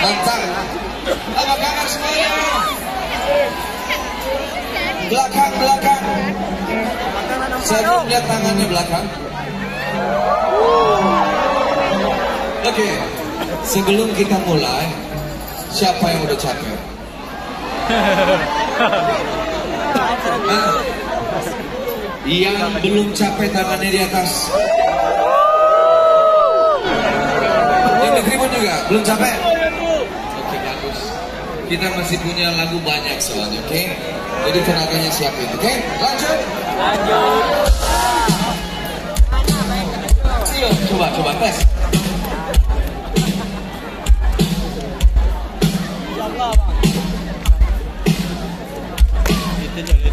Mantap. Apa kabar semuanya? Belakang, belakang. Saya belum lihat tangannya belakang. Oke, sebelum kita mulai, siapa yang udah capek? Yang belum capek tangannya di atas. Yang di tribun juga belum capek. Oke, bagus. Kita masih punya lagu banyak soalnya, oke? Jadi tenaganya siapin, oke? Lanjut. Yuk, coba tes. Kita jadi